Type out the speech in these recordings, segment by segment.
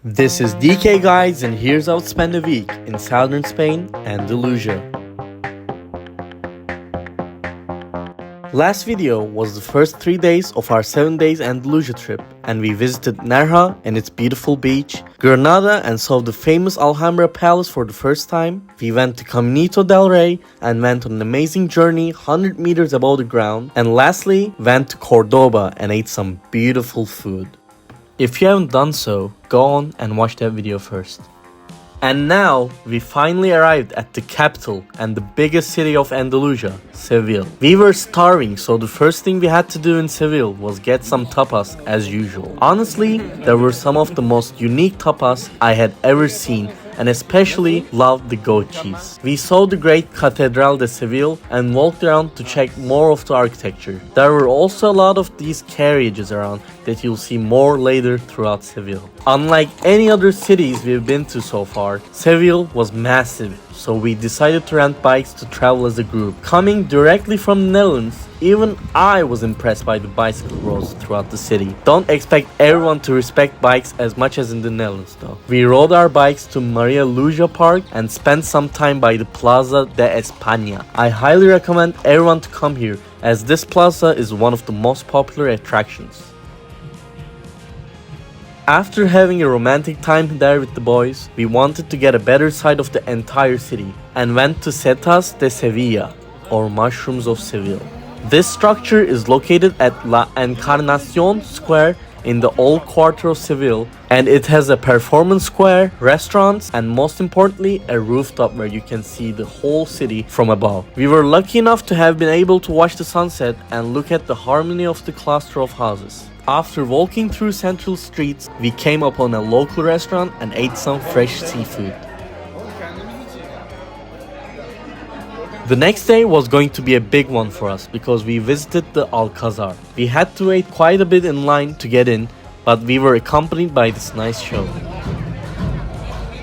This is DK guys, and here's how to spend a week in southern Spain, Andalusia. Last video was the first 3 days of our 7 days Andalusia trip, and we visited Nerja and its beautiful beach, Granada and saw the famous Alhambra Palace for the first time. We went to Caminito del Rey and went on an amazing journey 100 meters above the ground, and lastly went to Cordoba and ate some beautiful food. If you haven't done so, go on and watch that video first. And now, we finally arrived at the capital and the biggest city of Andalusia, Seville. We were starving, so the first thing we had to do in Seville was get some tapas as usual. Honestly, there were some of the most unique tapas I had ever seen, and especially loved the goat cheese. We saw the great Catedral de Seville and walked around to check more of the architecture. There were also a lot of these carriages around that you'll see more later throughout Seville. Unlike any other cities we've been to so far, Seville was massive, so we decided to rent bikes to travel as a group. Coming directly from the Netherlands, even I was impressed by the bicycle roads throughout the city. Don't expect everyone to respect bikes as much as in the Netherlands though. We rode our bikes to Maria Luja Park and spent some time by the Plaza de España. I highly recommend everyone to come here, as this plaza is one of the most popular attractions. After having a romantic time there with the boys, we wanted to get a better sight of the entire city and went to Setas de Sevilla, or Mushrooms of Seville. This structure is located at La Encarnacion Square in the old quarter of Seville, and it has a performance square, restaurants, and most importantly, a rooftop where you can see the whole city from above. We were lucky enough to have been able to watch the sunset and look at the harmony of the cluster of houses. After walking through central streets, we came upon a local restaurant and ate some fresh seafood. The next day was going to be a big one for us because we visited the Alcazar. We had to wait quite a bit in line to get in, but we were accompanied by this nice show.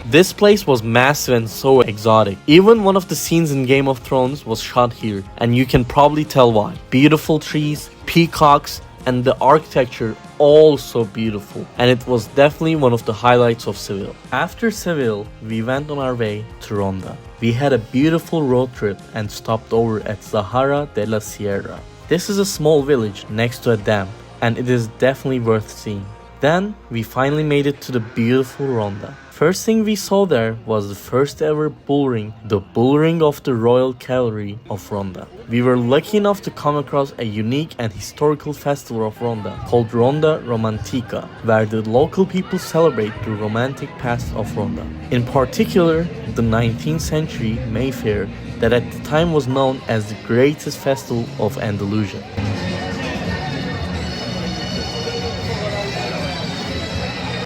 This place was massive and so exotic. Even one of the scenes in Game of Thrones was shot here, and you can probably tell why. Beautiful trees, peacocks, and the architecture all so beautiful, and it was definitely one of the highlights of Seville. After Seville, we went on our way to Ronda. We had a beautiful road trip and stopped over at Zahara de la Sierra. This is a small village next to a dam, and it is definitely worth seeing. Then we finally made it to the beautiful Ronda. First thing we saw there was the first ever bull ring, the bull ring of the Royal Cavalry of Ronda. We were lucky enough to come across a unique and historical festival of Ronda called Ronda Romantica, where the local people celebrate the romantic past of Ronda. In particular, the 19th century May Fair, that at the time was known as the greatest festival of Andalusia.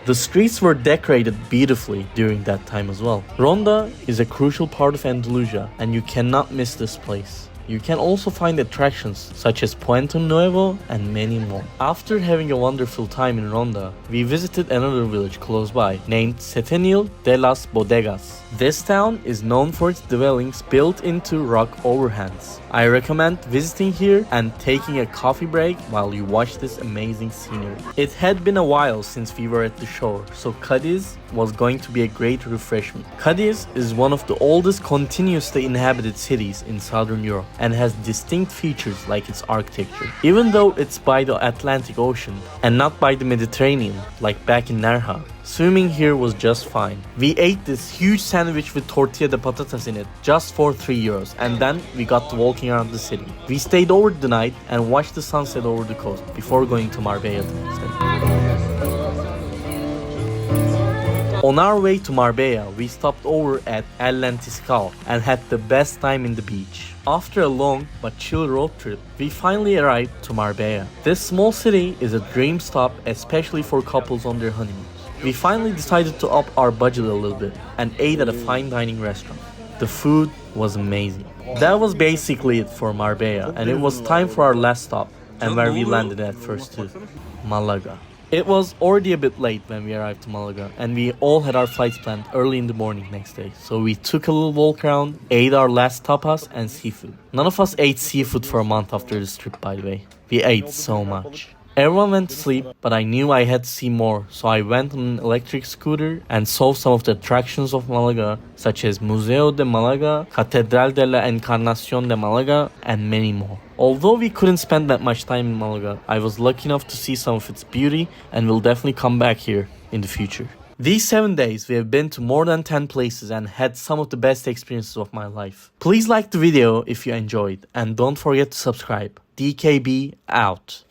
The streets were decorated beautifully during that time as well. Ronda is a crucial part of Andalusia, and you cannot miss this place. You can also find attractions such as Puente Nuevo and many more. After having a wonderful time in Ronda, we visited another village close by named Setenil de las Bodegas. This town is known for its dwellings built into rock overhangs. I recommend visiting here and taking a coffee break while you watch this amazing scenery. It had been a while since we were at the shore, so Cadiz was going to be a great refreshment. Cadiz is one of the oldest continuously inhabited cities in southern Europe and has distinct features like its architecture. Even though it's by the Atlantic Ocean and not by the Mediterranean like back in Nerja, swimming here was just fine. We ate this huge sandwich with tortilla de patatas in it just for €3, and then we got to walking around the city. We stayed over the night and watched the sunset over the coast before going to Marbella the next day. On our way to Marbella, we stopped over at El Lentiscal and had the best time in the beach. After a long but chill road trip, we finally arrived to Marbella. This small city is a dream stop, especially for couples on their honeymoon. We finally decided to up our budget a little bit and ate at a fine dining restaurant. The food was amazing. That was basically it for Marbella, and it was time for our last stop, and where we landed at first too, Malaga. It was already a bit late when we arrived to Malaga, and we all had our flights planned early in the morning next day. So we took a little walk around, ate our last tapas and seafood. None of us ate seafood for a month after this trip, by the way. We ate so much. Everyone went to sleep, but I knew I had to see more, so I went on an electric scooter and saw some of the attractions of Malaga, such as Museo de Malaga, Catedral de la Encarnación de Malaga, and many more. Although we couldn't spend that much time in Malaga, I was lucky enough to see some of its beauty and will definitely come back here in the future. These 7 days, we have been to more than 10 places and had some of the best experiences of my life. Please like the video if you enjoyed and don't forget to subscribe. DKB out.